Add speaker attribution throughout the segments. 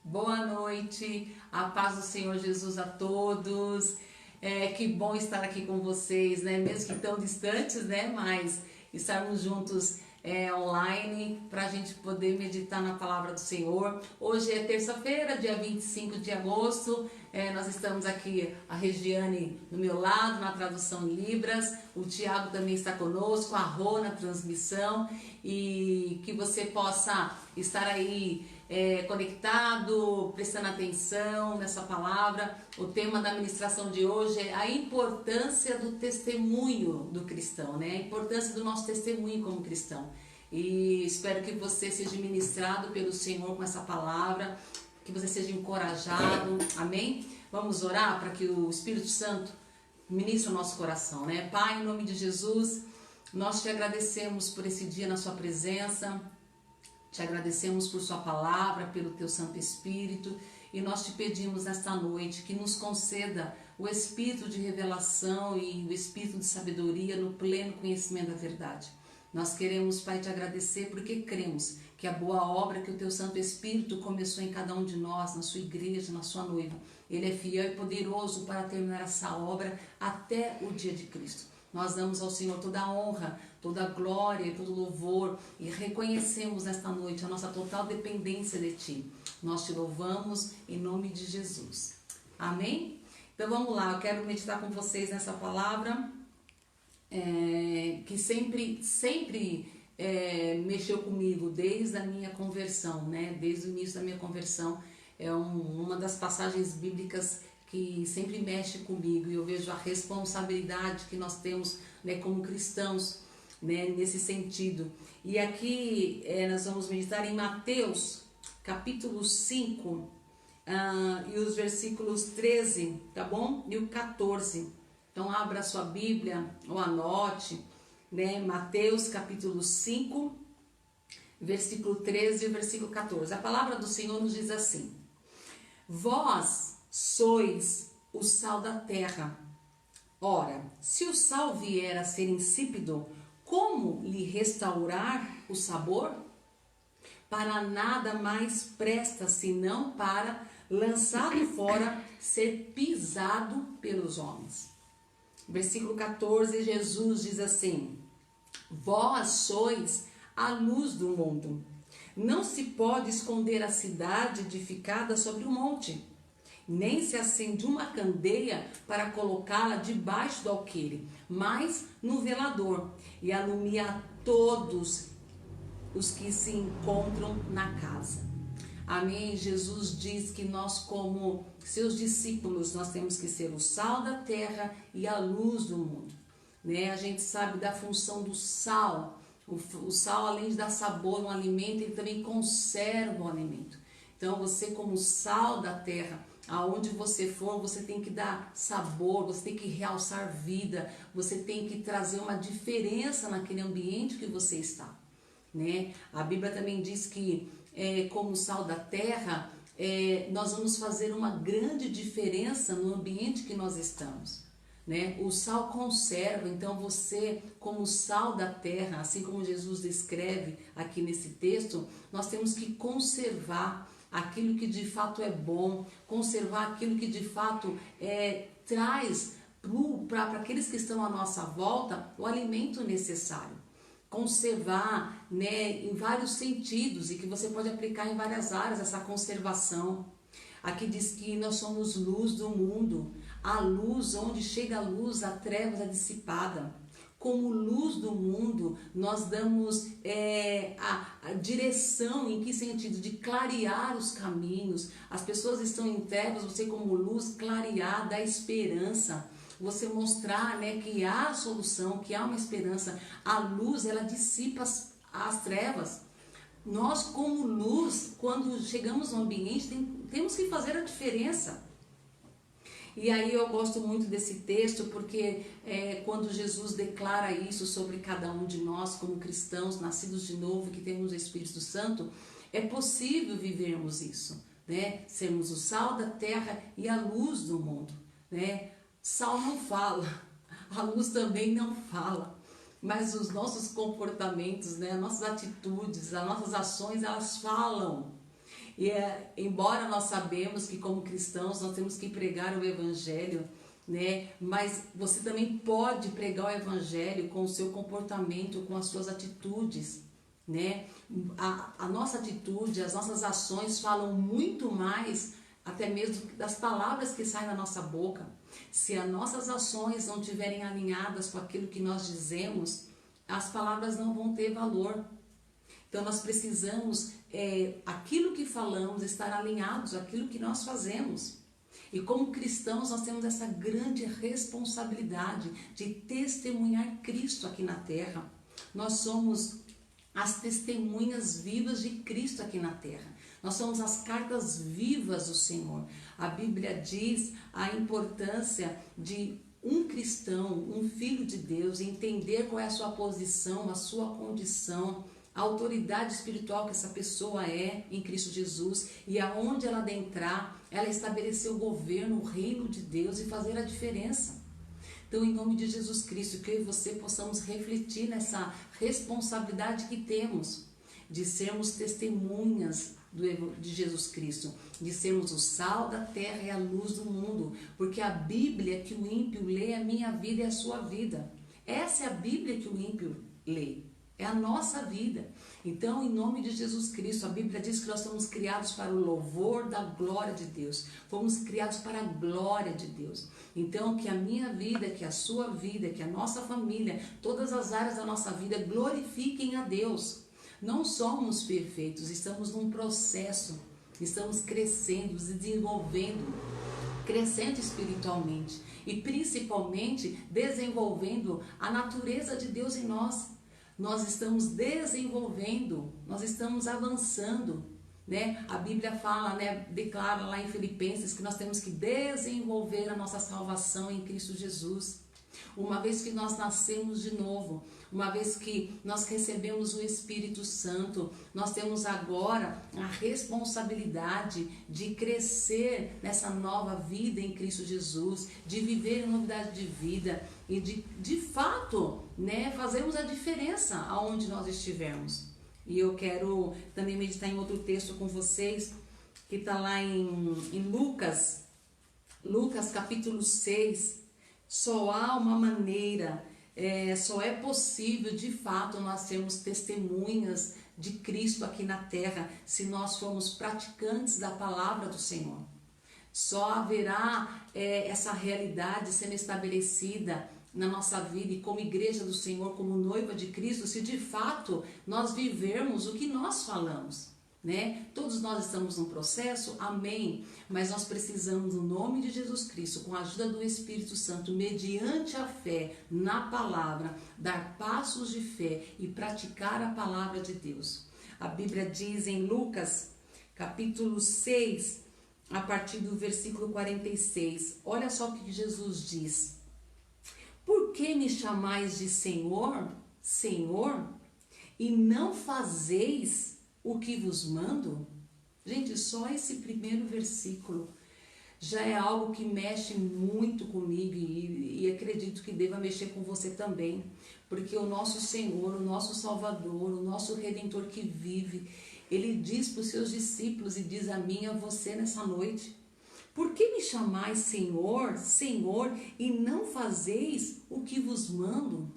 Speaker 1: Boa noite, a paz do Senhor Jesus a todos. Que bom estar aqui com vocês, né? Mesmo que tão distantes, né? Mas estarmos juntos online para a gente poder meditar na palavra do Senhor. Hoje é terça-feira, dia 25 de agosto. Nós estamos aqui, a Regiane do meu lado, na tradução em Libras. O Tiago também está conosco, a Rô na transmissão. E que você possa estar aí conectado, prestando atenção nessa palavra. O tema da ministração de hoje é a importância do testemunho do cristão, né? A importância do nosso testemunho como cristão. E espero que você seja ministrado pelo Senhor com essa palavra, que você seja encorajado, amém? Vamos orar para que o Espírito Santo ministre o nosso coração, né? Pai, em nome de Jesus, nós te agradecemos por esse dia na sua presença. Te agradecemos por sua palavra, pelo teu Santo Espírito, e nós te pedimos nesta noite que nos conceda o espírito de revelação e o espírito de sabedoria no pleno conhecimento da verdade. Nós queremos, Pai, te agradecer porque cremos que a boa obra que o teu Santo Espírito começou em cada um de nós, na sua igreja, na sua noiva, ele é fiel e poderoso para terminar essa obra até o dia de Cristo. Nós damos ao Senhor toda a honra, toda a glória e todo o louvor e reconhecemos nesta noite a nossa total dependência de Ti. Nós te louvamos em nome de Jesus. Amém? Então vamos lá, eu quero meditar com vocês nessa palavra que sempre mexeu comigo desde a minha conversão, né? Desde o início da minha conversão. É uma das passagens bíblicas que sempre mexe comigo, e eu vejo a responsabilidade que nós temos, né, como cristãos, né, nesse sentido. E aqui nós vamos meditar em Mateus capítulo 5 e os versículos 13, tá bom? E o 14. Então abra a sua Bíblia ou anote, né? Mateus capítulo 5, versículo 13 e versículo 14. A palavra do Senhor nos diz assim: Vós sois o sal da terra. Ora, se o sal vier a ser insípido, como lhe restaurar o sabor? Para nada mais presta, senão para, lançado fora, ser pisado pelos homens. Versículo 14, Jesus diz assim: Vós sois a luz do mundo. Não se pode esconder a cidade edificada sobre o monte, nem se acende uma candeia para colocá-la debaixo do alqueire, mas no velador, e alumia a todos os que se encontram na casa. Amém? Jesus diz que nós, como seus discípulos, nós temos que ser o sal da terra e a luz do mundo, né? A gente sabe da função do sal. O sal, além de dar sabor no alimento, ele também conserva o alimento. Então, você como sal da terra, aonde você for, você tem que dar sabor, você tem que realçar vida, você tem que trazer uma diferença naquele ambiente que você está, né? A Bíblia também diz que, como sal da terra, nós vamos fazer uma grande diferença no ambiente que nós estamos, né? O sal conserva, então você, como sal da terra, assim como Jesus descreve aqui nesse texto, nós temos que conservar aquilo que de fato é bom, conservar aquilo que de fato traz para aqueles que estão à nossa volta o alimento necessário. Conservar, né, em vários sentidos, e que você pode aplicar em várias áreas essa conservação. Aqui diz que nós somos luz do mundo. A luz, onde chega a luz, a trevas é dissipada. Como luz do mundo, nós damos a direção, em que sentido? De clarear os caminhos. As pessoas estão em trevas, você como luz, clarear, dar esperança. Você mostrar, né, que há solução, que há uma esperança. A luz, ela dissipa as trevas. Nós como luz, quando chegamos no ambiente, temos que fazer a diferença. E aí eu gosto muito desse texto porque quando Jesus declara isso sobre cada um de nós como cristãos, nascidos de novo, que temos o Espírito Santo, é possível vivermos isso, né? Sermos o sal da terra e a luz do mundo, né? Sal não fala, a luz também não fala, mas os nossos comportamentos, né? As nossas atitudes, as nossas ações, elas falam. E embora nós sabemos que como cristãos nós temos que pregar o Evangelho, né? Mas você também pode pregar o Evangelho com o seu comportamento, com as suas atitudes, né? A nossa atitude, as nossas ações falam muito mais até mesmo das palavras que saem da nossa boca. Se as nossas ações não estiverem alinhadas com aquilo que nós dizemos, as palavras não vão ter valor. Então nós precisamos, aquilo que falamos, estar alinhados àquilo que nós fazemos. E como cristãos nós temos essa grande responsabilidade de testemunhar Cristo aqui na terra. Nós somos as testemunhas vivas de Cristo aqui na terra. Nós somos as cartas vivas do Senhor. A Bíblia diz a importância de um cristão, um filho de Deus, entender qual é a sua posição, a sua condição, a autoridade espiritual que essa pessoa é em Cristo Jesus, e aonde ela adentrar, ela estabelecer o governo, o reino de Deus e fazer a diferença. Então, em nome de Jesus Cristo, que eu e você possamos refletir nessa responsabilidade que temos de sermos testemunhas de Jesus Cristo, de sermos o sal da terra e a luz do mundo, porque a Bíblia que o ímpio lê é a minha vida e a sua vida. Essa é a Bíblia que o ímpio lê, é a nossa vida. Então, em nome de Jesus Cristo, a Bíblia diz que nós somos criados para o louvor da glória de Deus. Fomos criados para a glória de Deus. Então, que a minha vida, que a sua vida, que a nossa família, todas as áreas da nossa vida glorifiquem a Deus. Não somos perfeitos, estamos num processo, estamos crescendo, desenvolvendo, crescendo espiritualmente e principalmente desenvolvendo a natureza de Deus em nós. Nós estamos desenvolvendo, nós estamos avançando, né? A Bíblia fala, né, declara lá em Filipenses que nós temos que desenvolver a nossa salvação em Cristo Jesus. Uma vez que nós nascemos de novo, uma vez que nós recebemos o Espírito Santo, nós temos agora a responsabilidade de crescer nessa nova vida em Cristo Jesus, de viver em novidade de vida e de fato, né, fazermos a diferença aonde nós estivermos. E eu quero também meditar em outro texto com vocês, que está lá em Lucas capítulo 6. Só há uma maneira, só é possível de fato nós sermos testemunhas de Cristo aqui na terra se nós formos praticantes da palavra do Senhor. Só haverá essa realidade sendo estabelecida na nossa vida e como igreja do Senhor, como noiva de Cristo, se de fato nós vivermos o que nós falamos, né? Todos nós estamos num processo, amém, mas nós precisamos, no nome de Jesus Cristo, com a ajuda do Espírito Santo, mediante a fé na palavra, dar passos de fé e praticar a palavra de Deus. A Bíblia diz em Lucas capítulo 6, a partir do versículo 46, olha só o que Jesus diz: por que me chamais de Senhor, Senhor, e não fazeis o que vos mando? Gente, só esse primeiro versículo já é algo que mexe muito comigo e acredito que deva mexer com você também, porque o nosso Senhor, o nosso Salvador, o nosso Redentor que vive, ele diz para os seus discípulos e diz a mim e a você nessa noite: por que me chamais Senhor, Senhor, e não fazeis o que vos mando?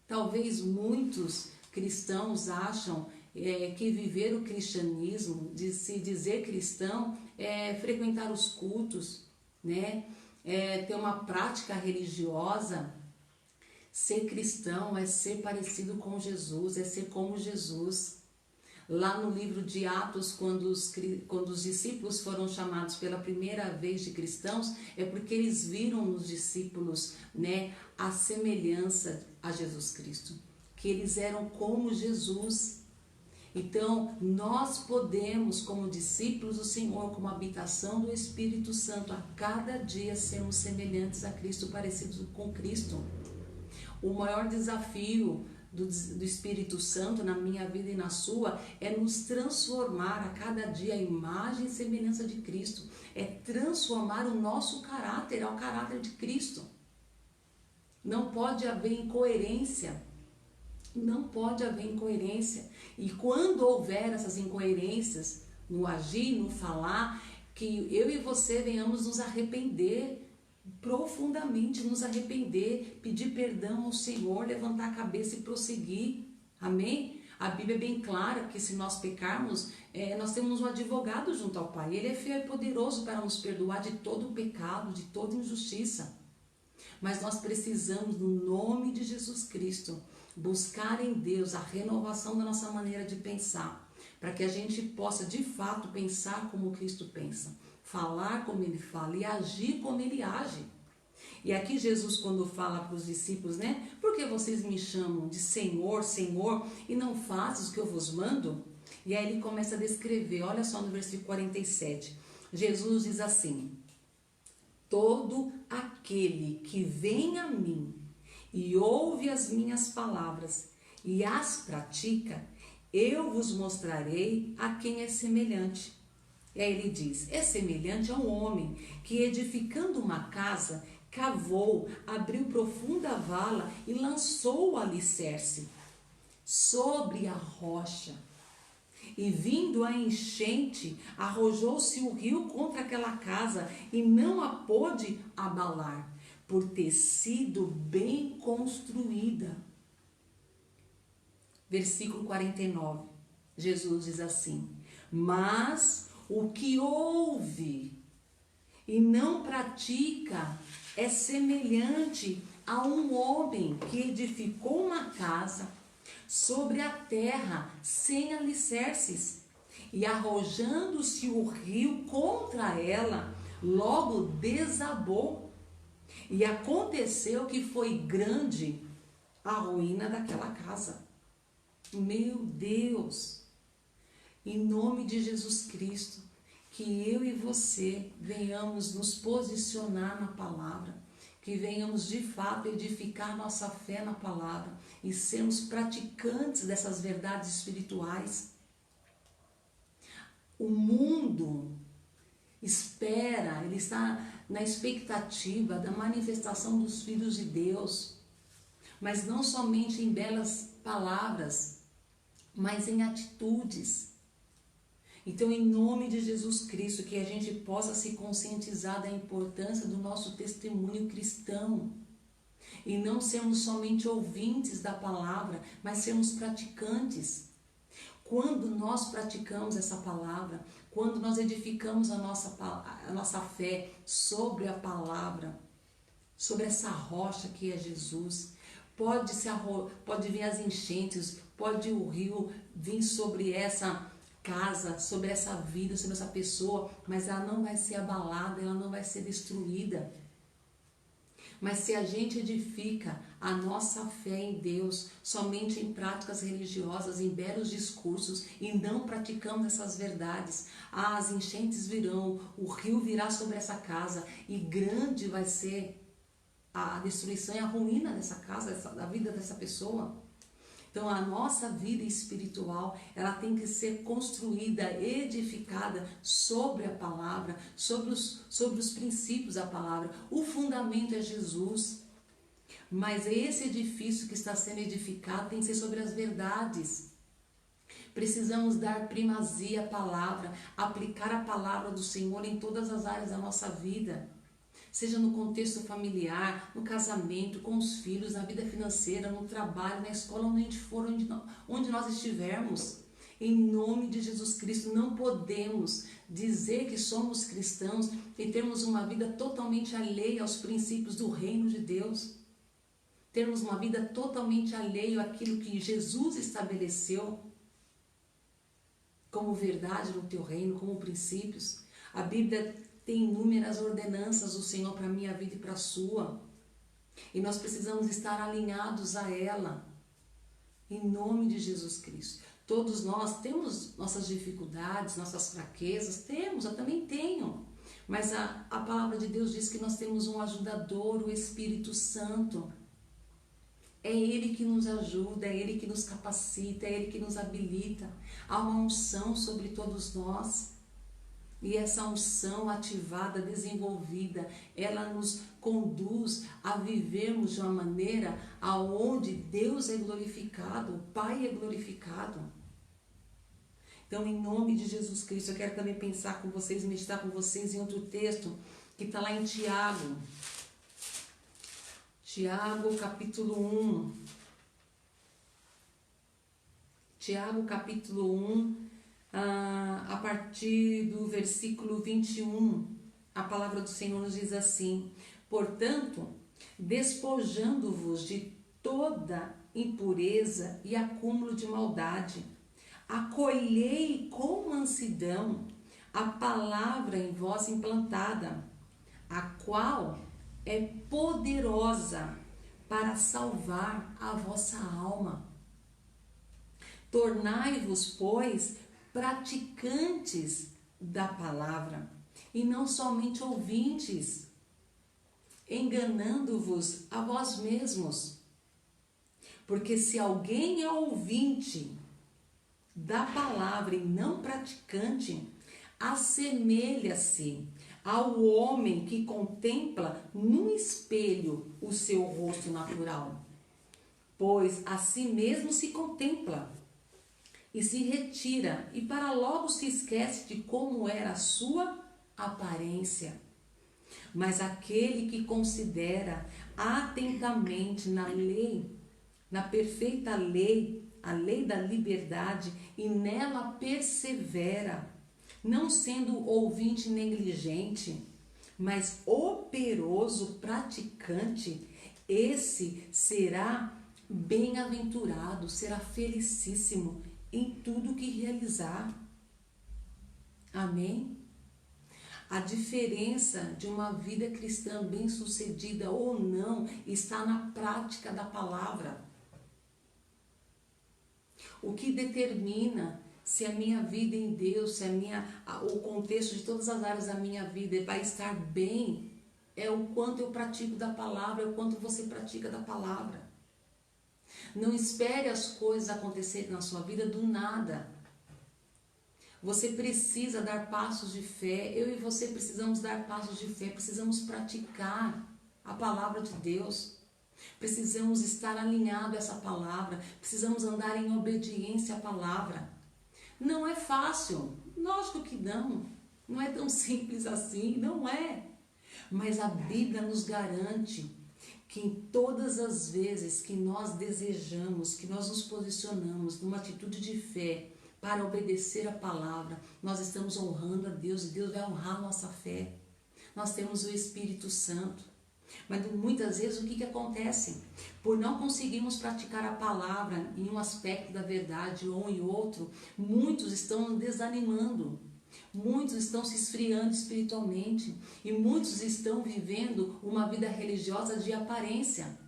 Speaker 1: Talvez muitos cristãos acham que viver o cristianismo, de se dizer cristão, é frequentar os cultos, né? Ter uma prática religiosa. Ser cristão é ser parecido com Jesus, é ser como Jesus. Lá no livro de Atos, quando os discípulos foram chamados pela primeira vez de cristãos, é porque eles viram nos discípulos, né, a semelhança a Jesus Cristo, que eles eram como Jesus. Então, nós podemos, como discípulos do Senhor, como habitação do Espírito Santo, a cada dia sermos semelhantes a Cristo, parecidos com Cristo. O maior desafio do Espírito Santo na minha vida e na sua é nos transformar a cada dia a imagem e semelhança de Cristo, é transformar o nosso caráter ao caráter de Cristo. Não pode haver incoerência. Não pode haver incoerência. E quando houver essas incoerências, no agir, no falar, que eu e você venhamos nos arrepender profundamente, nos arrepender, pedir perdão ao Senhor, levantar a cabeça e prosseguir. Amém? A Bíblia é bem clara que se nós pecarmos, nós temos um advogado junto ao Pai. Ele é fiel e poderoso para nos perdoar de todo o pecado, de toda injustiça. Mas nós precisamos, no nome de Jesus Cristo, buscar em Deus a renovação da nossa maneira de pensar, para que a gente possa de fato pensar como Cristo pensa, falar como Ele fala e agir como Ele age. E aqui Jesus, quando fala para os discípulos, né? Por que vocês me chamam de Senhor, Senhor, e não fazem o que eu vos mando? E aí ele começa a descrever, olha só no versículo 47. Jesus diz assim: todo aquele que vem a mim e ouve as minhas palavras e as pratica, eu vos mostrarei a quem é semelhante. E aí ele diz, é semelhante a um homem que, edificando uma casa, cavou, abriu profunda vala e lançou o alicerce sobre a rocha. E vindo a enchente, arrojou-se o rio contra aquela casa e não a pôde abalar, por ter sido bem construída. Versículo 49, Jesus diz assim: mas o que ouve e não pratica é semelhante a um homem que edificou uma casa sobre a terra sem alicerces, e arrojando-se o rio contra ela, logo desabou. E aconteceu que foi grande a ruína daquela casa. Meu Deus, em nome de Jesus Cristo, que eu e você venhamos nos posicionar na palavra, que venhamos de fato edificar nossa fé na palavra e sermos praticantes dessas verdades espirituais. O mundo espera, ele está na expectativa da manifestação dos filhos de Deus, mas não somente em belas palavras, mas em atitudes. Então, em nome de Jesus Cristo, que a gente possa se conscientizar da importância do nosso testemunho cristão e não sermos somente ouvintes da palavra, mas sermos praticantes. Quando nós praticamos essa palavra, quando nós edificamos a nossa fé sobre a palavra, sobre essa rocha que é Jesus, pode vir as enchentes, pode o rio vir sobre essa casa, sobre essa vida, sobre essa pessoa, mas ela não vai ser abalada, ela não vai ser destruída. Mas se a gente edifica a nossa fé em Deus somente em práticas religiosas, em belos discursos, e não praticamos essas verdades, as enchentes virão, o rio virá sobre essa casa e grande vai ser a destruição e a ruína dessa casa, da vida dessa pessoa. Então a nossa vida espiritual, ela tem que ser construída, edificada sobre a palavra, sobre os princípios da palavra. O fundamento é Jesus, mas esse edifício que está sendo edificado tem que ser sobre as verdades. Precisamos dar primazia à palavra, aplicar a palavra do Senhor em todas as áreas da nossa vida. Seja no contexto familiar, no casamento, com os filhos, na vida financeira, no trabalho, na escola, onde a gente for, onde nós estivermos. Em nome de Jesus Cristo, não podemos dizer que somos cristãos e termos uma vida totalmente alheia aos princípios do reino de Deus. Termos uma vida totalmente alheia àquilo que Jesus estabeleceu como verdade no teu reino, como princípios. A Bíblia tem inúmeras ordenanças do Senhor para a minha vida e para a sua. E nós precisamos estar alinhados a ela. Em nome de Jesus Cristo. Todos nós temos nossas dificuldades, nossas fraquezas. Temos, eu também tenho. Mas a palavra de Deus diz que nós temos um ajudador, o Espírito Santo. É Ele que nos ajuda, é Ele que nos capacita, é Ele que nos habilita. Há uma unção sobre todos nós. E essa unção ativada, desenvolvida, ela nos conduz a vivermos de uma maneira aonde Deus é glorificado, o Pai é glorificado. Então, em nome de Jesus Cristo, eu quero também pensar com vocês, meditar com vocês em outro texto que está lá em Tiago. Tiago, capítulo 1. Tiago, capítulo 1, a partir do versículo 21, a palavra do Senhor nos diz assim: portanto, despojando-vos de toda impureza e acúmulo de maldade, acolhei com mansidão a palavra em vós implantada, a qual é poderosa para salvar a vossa alma. Tornai-vos, pois, praticantes da palavra, e não somente ouvintes, enganando-vos a vós mesmos. Porque se alguém é ouvinte da palavra e não praticante, assemelha-se ao homem que contempla num espelho o seu rosto natural. Pois a si mesmo se contempla e se retira, e para logo se esquece de como era a sua aparência. Mas aquele que considera atentamente na lei, na perfeita lei, a lei da liberdade, e nela persevera, não sendo ouvinte negligente, mas operoso praticante, esse será bem-aventurado, será felicíssimo em tudo que realizar. Amém? A diferença de uma vida cristã bem-sucedida ou não está na prática da palavra. O que determina se a minha vida em Deus, se o contexto de todas as áreas da minha vida vai estar bem, é o quanto eu pratico da palavra, é o quanto você pratica da palavra. Não espere as coisas acontecerem na sua vida do nada. Você precisa dar passos de fé, eu e você precisamos dar passos de fé, precisamos praticar a palavra de Deus. Precisamos estar alinhados a essa palavra, precisamos andar em obediência à palavra. Não é fácil, lógico que não é tão simples assim, não é. Mas a Bíblia nos garante que em todas as vezes que nós desejamos, que nós nos posicionamos numa atitude de fé para obedecer a palavra, nós estamos honrando a Deus e Deus vai honrar a nossa fé. Nós temos o Espírito Santo. Mas muitas vezes o que acontece? Por não conseguirmos praticar a palavra em um aspecto da verdade ou em outro, muitos estão desanimando, muitos estão se esfriando espiritualmente e muitos estão vivendo uma vida religiosa de aparência.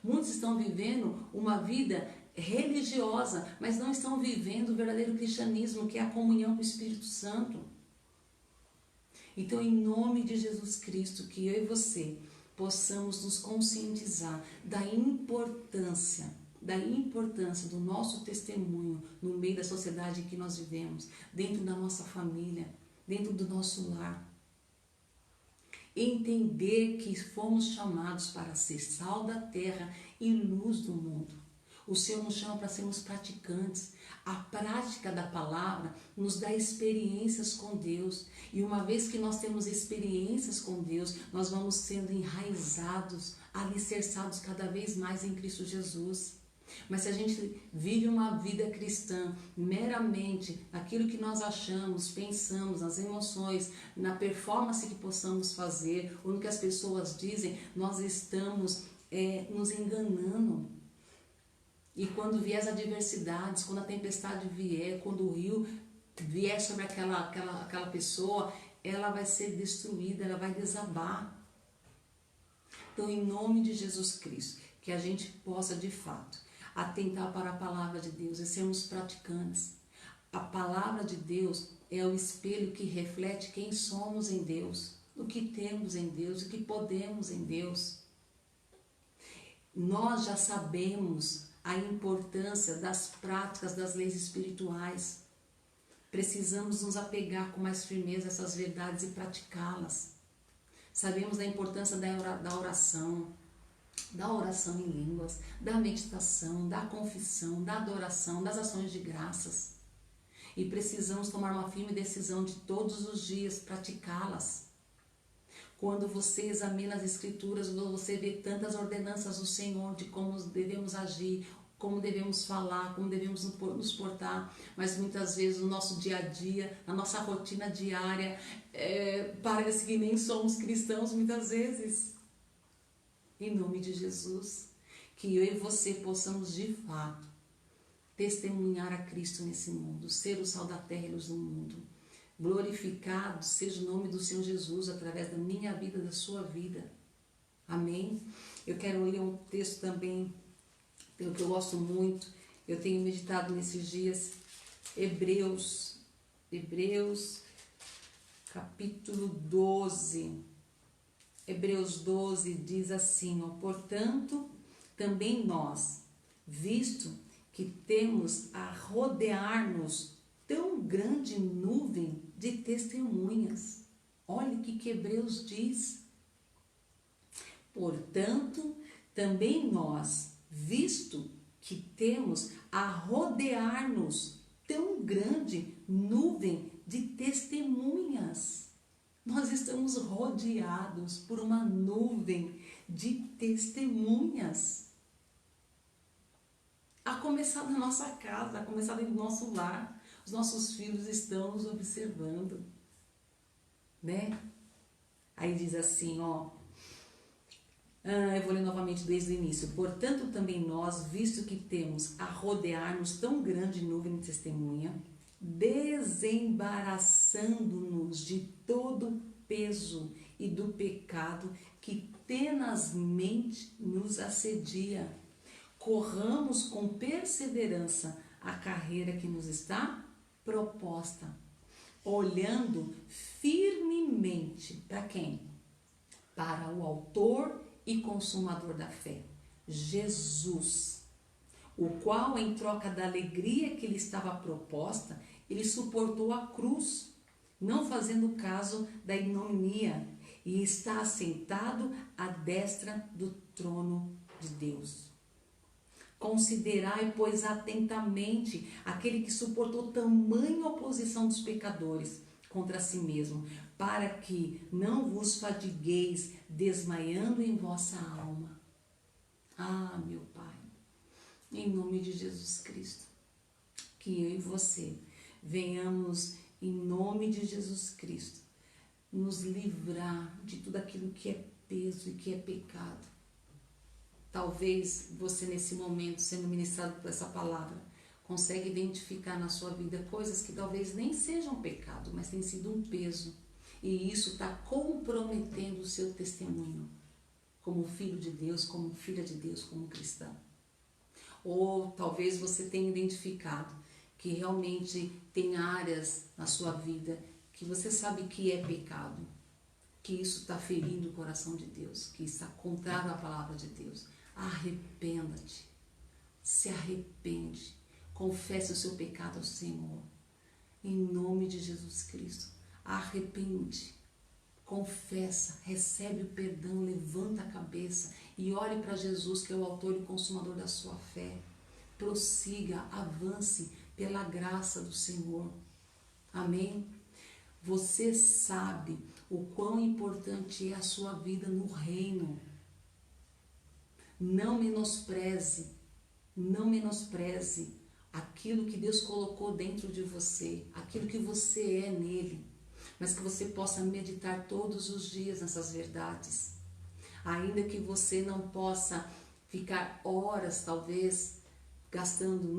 Speaker 1: Muitos estão vivendo uma vida religiosa, mas não estão vivendo o verdadeiro cristianismo, que é a comunhão com o Espírito Santo. Então, em nome de Jesus Cristo, que eu e você possamos nos conscientizar da importância do nosso testemunho no meio da sociedade em que nós vivemos, dentro da nossa família, dentro do nosso lar. Entender que fomos chamados para ser sal da terra e luz do mundo. O Senhor nos chama para sermos praticantes. A prática da palavra nos dá experiências com Deus. E uma vez que nós temos experiências com Deus, nós vamos sendo enraizados, alicerçados cada vez mais em Cristo Jesus. Mas se a gente vive uma vida cristã meramente naquilo que nós achamos, pensamos, nas emoções, na performance que possamos fazer, ou no que as pessoas dizem, nós estamos nos enganando. E quando vier as adversidades, quando a tempestade vier, quando o rio vier sobre aquela pessoa, ela vai ser destruída, ela vai desabar. Então, em nome de Jesus Cristo, que a gente possa de fato atentar para a palavra de Deus e sermos praticantes. A palavra de Deus é o espelho que reflete quem somos em Deus, o que temos em Deus, o que podemos em Deus. Nós já sabemos a importância das práticas das leis espirituais. Precisamos nos apegar com mais firmeza a essas verdades e praticá-las. Sabemos da importância da oração em línguas, da meditação, da confissão, da adoração, das ações de graças. e precisamos tomar uma firme decisão de todos os dias praticá-las. Quando você examina as Escrituras, você vê tantas ordenanças do Senhor de como devemos agir, como devemos falar, como devemos nos portar, mas muitas vezes no nosso dia a dia, na nossa rotina diária, parece que nem somos cristãos muitas vezes. Em nome de Jesus, que eu e você possamos de fato testemunhar a Cristo nesse mundo, ser o sal da terra e luz do mundo. Glorificado seja o nome do Senhor Jesus através da minha vida, da sua vida. Amém? Eu quero ler um texto também, que eu gosto muito, eu tenho meditado nesses dias, Hebreus capítulo 12. Hebreus 12 diz assim, portanto, também nós, visto que temos a rodear-nos tão grande nuvem de testemunhas. Olha o que Hebreus diz. Portanto, também nós, visto que temos a rodear-nos tão grande nuvem de testemunhas. Nós estamos rodeados por uma nuvem de testemunhas. A começar da nossa casa, a começar do nosso lar. Os nossos filhos estão nos observando, né? Aí diz assim, eu vou ler novamente desde o início. Portanto, também nós, visto que temos a rodear-nos tão grande nuvem de testemunha, desembaraçando-nos de todo peso e do pecado que tenazmente nos assedia, corramos com perseverança a carreira que nos está proposta, olhando firmemente para quem? Para o autor e consumador da fé, Jesus, o qual, em troca da alegria que lhe estava proposta, ele suportou a cruz, não fazendo caso da ignominia, e está assentado à destra do trono de Deus. Considerai, pois, atentamente aquele que suportou tamanha oposição dos pecadores contra si mesmo, para que não vos fadigueis desmaiando em vossa alma. Ah, meu Pai, em nome de Jesus Cristo, que eu e você venhamos, em nome de Jesus Cristo, nos livrar de tudo aquilo que é peso e que é pecado. Talvez você nesse momento, sendo ministrado por essa palavra, consegue identificar na sua vida coisas que talvez nem sejam pecado, mas tem sido um peso. E isso está comprometendo o seu testemunho como filho de Deus, como filha de Deus, como cristão. Ou talvez você tenha identificado que realmente tem áreas na sua vida que você sabe que é pecado, que isso está ferindo o coração de Deus, que está contrário à palavra de Deus. Arrependa-te, se arrepende, confesse o seu pecado ao Senhor, em nome de Jesus Cristo. Arrepende, confessa, recebe o perdão, levanta a cabeça e olhe para Jesus, que é o autor e consumador da sua fé. Prossiga, avance pela graça do Senhor. Amém? Você sabe o quão importante é a sua vida no reino. Não menospreze aquilo que Deus colocou dentro de você, aquilo que você é nele, mas que você possa meditar todos os dias nessas verdades. Ainda que você não possa ficar horas, talvez, gastando,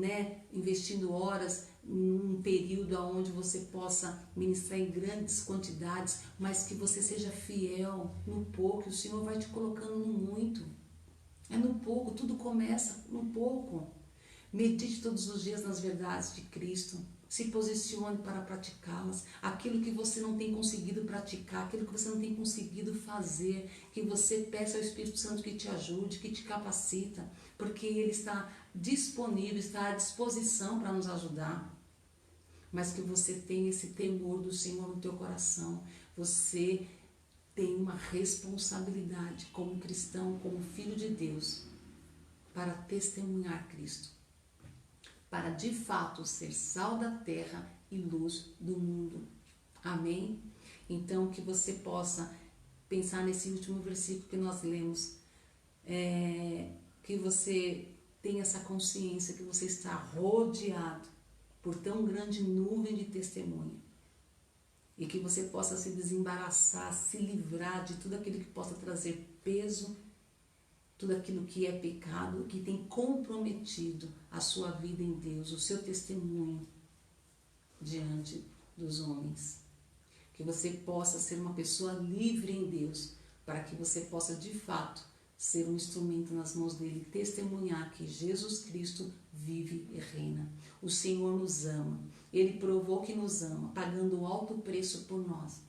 Speaker 1: investindo horas num período onde você possa ministrar em grandes quantidades, mas que você seja fiel no pouco, o Senhor vai te colocando no muito. É no pouco, tudo começa no pouco. Medite todos os dias nas verdades de Cristo. Se posicione para praticá-las. Aquilo que você não tem conseguido praticar, aquilo que você não tem conseguido fazer, que você peça ao Espírito Santo que te ajude, que te capacita, porque Ele está disponível, está à disposição para nos ajudar. Mas que você tenha esse temor do Senhor no teu coração. Você tem uma responsabilidade como cristão, como filho de Deus, para testemunhar Cristo, para de fato ser sal da terra e luz do mundo. Amém? Então, que você possa pensar nesse último versículo que nós lemos, que você tenha essa consciência que você está rodeado por tão grande nuvem de testemunha, e que você possa se desembaraçar, se livrar de tudo aquilo que possa trazer peso, tudo aquilo que é pecado, que tem comprometido a sua vida em Deus, o seu testemunho diante dos homens. Que você possa ser uma pessoa livre em Deus, para que você possa de fato ser um instrumento nas mãos dele, testemunhar que Jesus Cristo vive e reina. O Senhor nos ama, ele provou que nos ama, pagando um alto preço por nós,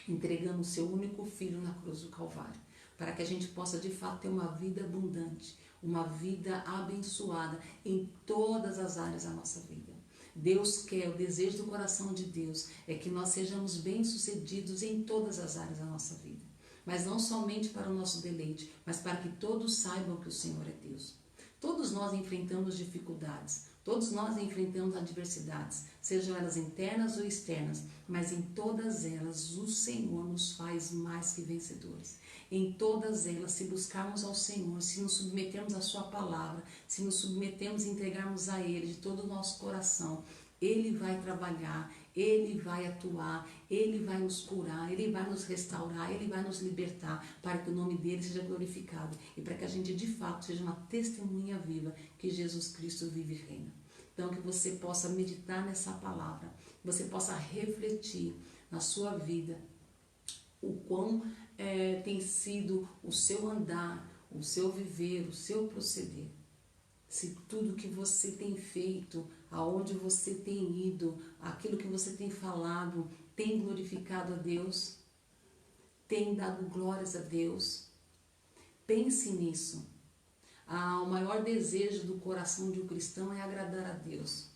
Speaker 1: entregando o seu único filho na cruz do Calvário, para que a gente possa de fato ter uma vida abundante, uma vida abençoada em todas as áreas da nossa vida. Deus quer, o desejo do coração de Deus é que nós sejamos bem-sucedidos em todas as áreas da nossa vida. Mas não somente para o nosso deleite, mas para que todos saibam que o Senhor é Deus. Todos nós enfrentamos dificuldades, todos nós enfrentamos adversidades, sejam elas internas ou externas, mas em todas elas o Senhor nos faz mais que vencedores. Em todas elas, se buscarmos ao Senhor, se nos submetermos à sua palavra, se nos submetermos e entregarmos a Ele de todo o nosso coração, Ele vai trabalhar, Ele vai atuar, Ele vai nos curar, Ele vai nos restaurar, Ele vai nos libertar, para que o nome dEle seja glorificado e para que a gente de fato seja uma testemunha viva que Jesus Cristo vive e reina. Então, que você possa meditar nessa palavra, que você possa refletir na sua vida o quão tem sido o seu andar, o seu viver, o seu proceder. Se tudo que você tem feito, aonde você tem ido, aquilo que você tem falado, tem glorificado a Deus, tem dado glórias a Deus. Pense nisso. O maior desejo do coração de um cristão é agradar a Deus,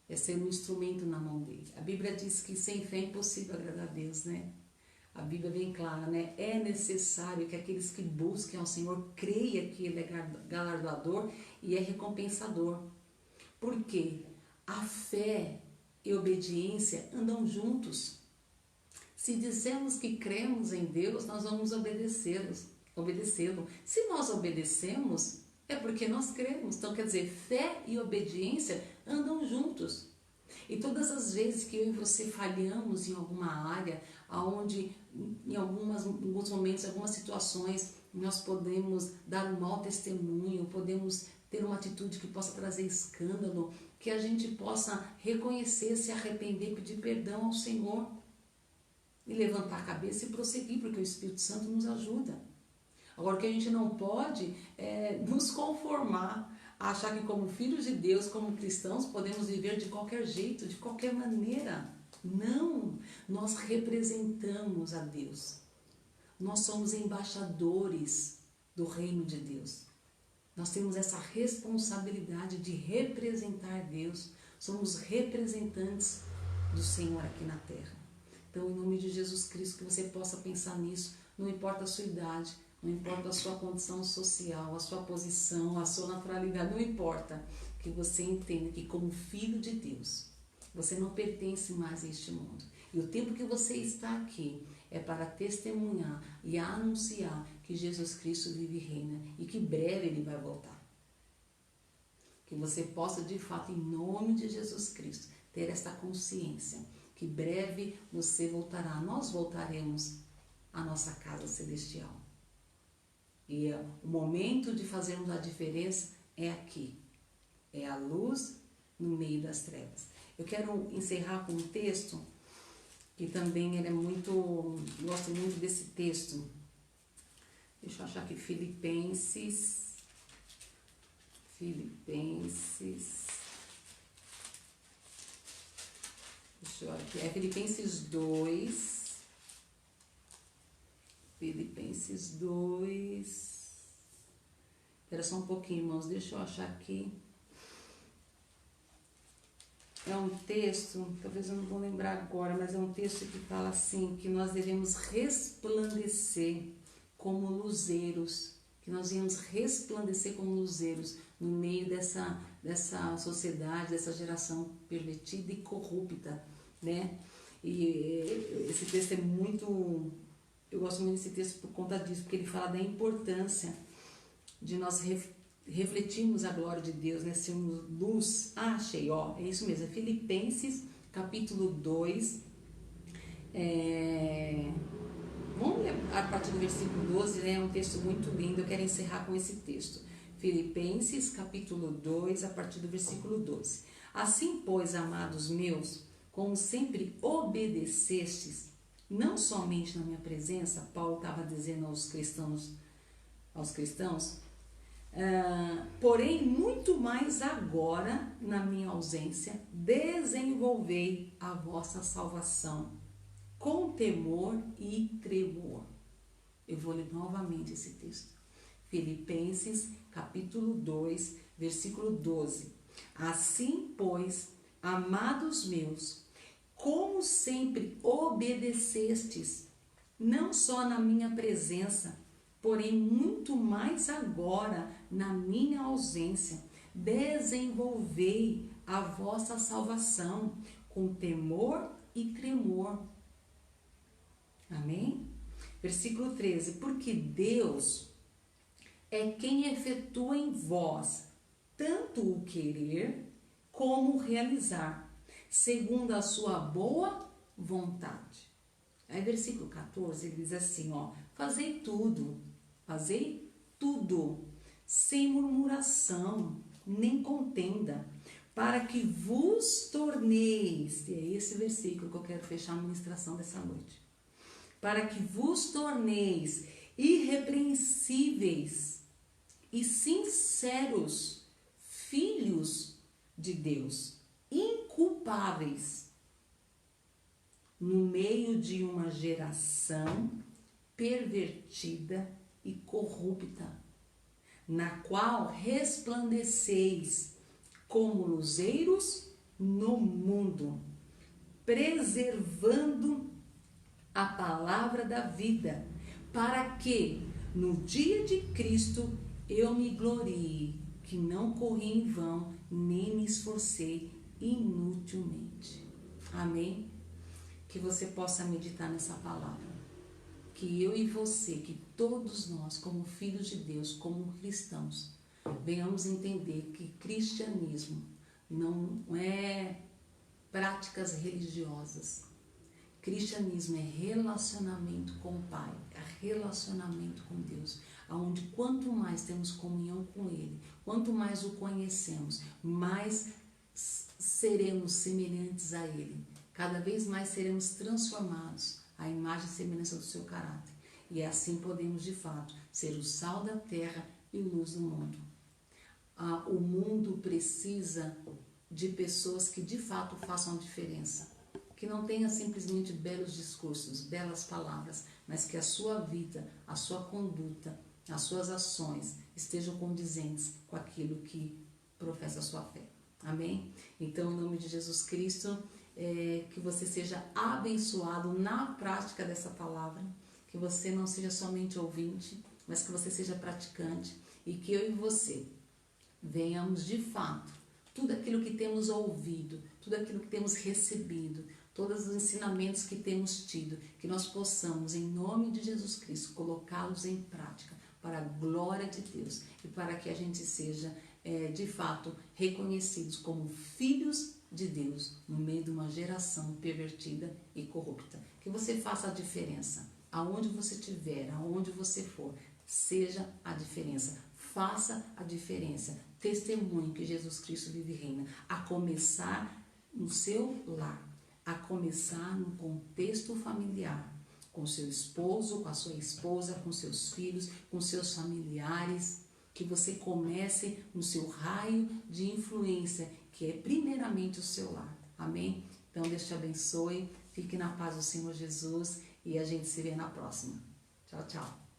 Speaker 1: é ser um instrumento na mão dele. A Bíblia diz que sem fé é impossível agradar a Deus, né? A Bíblia é bem clara, né? É necessário que aqueles que busquem ao Senhor creiam que Ele é galardoador e é recompensador. Por quê? A fé e a obediência andam juntos. Se dizemos que cremos em Deus, nós vamos obedecê-lo. Se nós obedecemos, é porque nós cremos. Então, quer dizer, fé e obediência andam juntos. E todas as vezes que eu e você falhamos em alguma área, onde em alguns momentos, algumas situações, nós podemos dar um mau testemunho, podemos ter uma atitude que possa trazer escândalo, que a gente possa reconhecer, se arrepender, pedir perdão ao Senhor e levantar a cabeça e prosseguir, porque o Espírito Santo nos ajuda. Agora, o que a gente não pode é nos conformar, achar que como filhos de Deus, como cristãos, podemos viver de qualquer jeito, de qualquer maneira. Não, nós representamos a Deus. Nós somos embaixadores do reino de Deus. Nós temos essa responsabilidade de representar Deus. Somos representantes do Senhor aqui na terra. Então, em nome de Jesus Cristo, que você possa pensar nisso. Não importa a sua idade, não importa a sua condição social, a sua posição, a sua naturalidade, não importa. Que você entenda que como filho de Deus, você não pertence mais a este mundo. E o tempo que você está aqui é para testemunhar e anunciar que Jesus Cristo vive e reina e que breve Ele vai voltar. Que você possa, de fato, em nome de Jesus Cristo, ter esta consciência que breve você voltará. Nós voltaremos à nossa casa celestial. E o momento de fazermos a diferença é aqui. É a luz no meio das trevas. Eu quero encerrar com um texto que também ele é gosto muito desse texto. Deixa eu achar aqui, Filipenses. Deixa eu olhar aqui, Filipenses 2. Filipenses 2. Espera só um pouquinho, irmãos, deixa eu achar aqui. É um texto, talvez eu não vou lembrar agora, mas é um texto que fala assim, que nós devemos resplandecer como luzeiros, que nós devemos resplandecer como luzeiros no meio dessa sociedade, dessa geração pervertida e corrupta, né? E esse texto é muito... Eu gosto muito desse texto por conta disso, porque ele fala da importância de nós refletirmos a glória de Deus, né? Sermos luz. Ah, achei, ó, é isso mesmo, é Filipenses capítulo 2, vamos ler a partir do versículo 12, né? É um texto muito lindo, eu quero encerrar com esse texto. Filipenses capítulo 2, a partir do versículo 12. Assim, pois, amados meus, como sempre obedecestes, não somente na minha presença, Paulo estava dizendo aos cristãos, porém muito mais agora, na minha ausência, desenvolvei a vossa salvação com temor e tremor. Eu vou ler novamente esse texto. Filipenses capítulo 2, versículo 12. Assim, pois, amados meus, como sempre obedecestes, não só na minha presença, porém muito mais agora na minha ausência, desenvolvei a vossa salvação com temor e tremor. Amém? Versículo 13. Porque Deus é quem efetua em vós tanto o querer como o realizar, segundo a sua boa vontade. Aí versículo 14, ele diz assim, ó, fazei tudo, sem murmuração, nem contenda, para que vos torneis, e é esse versículo que eu quero fechar a ministração dessa noite, para que vos torneis irrepreensíveis e sinceros, filhos de Deus, inculpáveis, no meio de uma geração pervertida e corrupta, na qual resplandeceis como luzeiros no mundo, preservando a palavra da vida, para que no dia de Cristo eu me glorie, que não corri em vão, nem me esforcei inutilmente. Amém? Que você possa meditar nessa palavra. Que eu e você, que todos nós, como filhos de Deus, como cristãos, venhamos entender que cristianismo não é práticas religiosas. Cristianismo é relacionamento com o Pai, é relacionamento com Deus, onde quanto mais temos comunhão com Ele, quanto mais o conhecemos, mais seremos semelhantes a Ele. Cada vez mais seremos transformados à imagem e semelhança do seu caráter. E assim podemos, de fato, ser o sal da terra e luz do mundo. O mundo precisa de pessoas que, de fato, façam a diferença. Que não tenha simplesmente belos discursos, belas palavras, mas que a sua vida, a sua conduta, as suas ações estejam condizentes com aquilo que professa a sua fé. Amém? Então, em nome de Jesus Cristo, que você seja abençoado na prática dessa palavra, que você não seja somente ouvinte, mas que você seja praticante e que eu e você venhamos de fato, tudo aquilo que temos ouvido, tudo aquilo que temos recebido, todos os ensinamentos que temos tido, que nós possamos, em nome de Jesus Cristo, colocá-los em prática para a glória de Deus e para que a gente seja, de fato, reconhecidos como filhos de Deus no meio de uma geração pervertida e corrupta. Que você faça a diferença. Aonde você estiver, aonde você for, seja a diferença. Faça a diferença. Testemunhe que Jesus Cristo vive e reina. A começar no seu lar. A começar no contexto familiar. Com seu esposo, com a sua esposa, com seus filhos, com seus familiares. Que você comece no seu raio de influência, que é primeiramente o seu lar. Amém? Então, Deus te abençoe. Fique na paz do Senhor Jesus e a gente se vê na próxima. Tchau, tchau.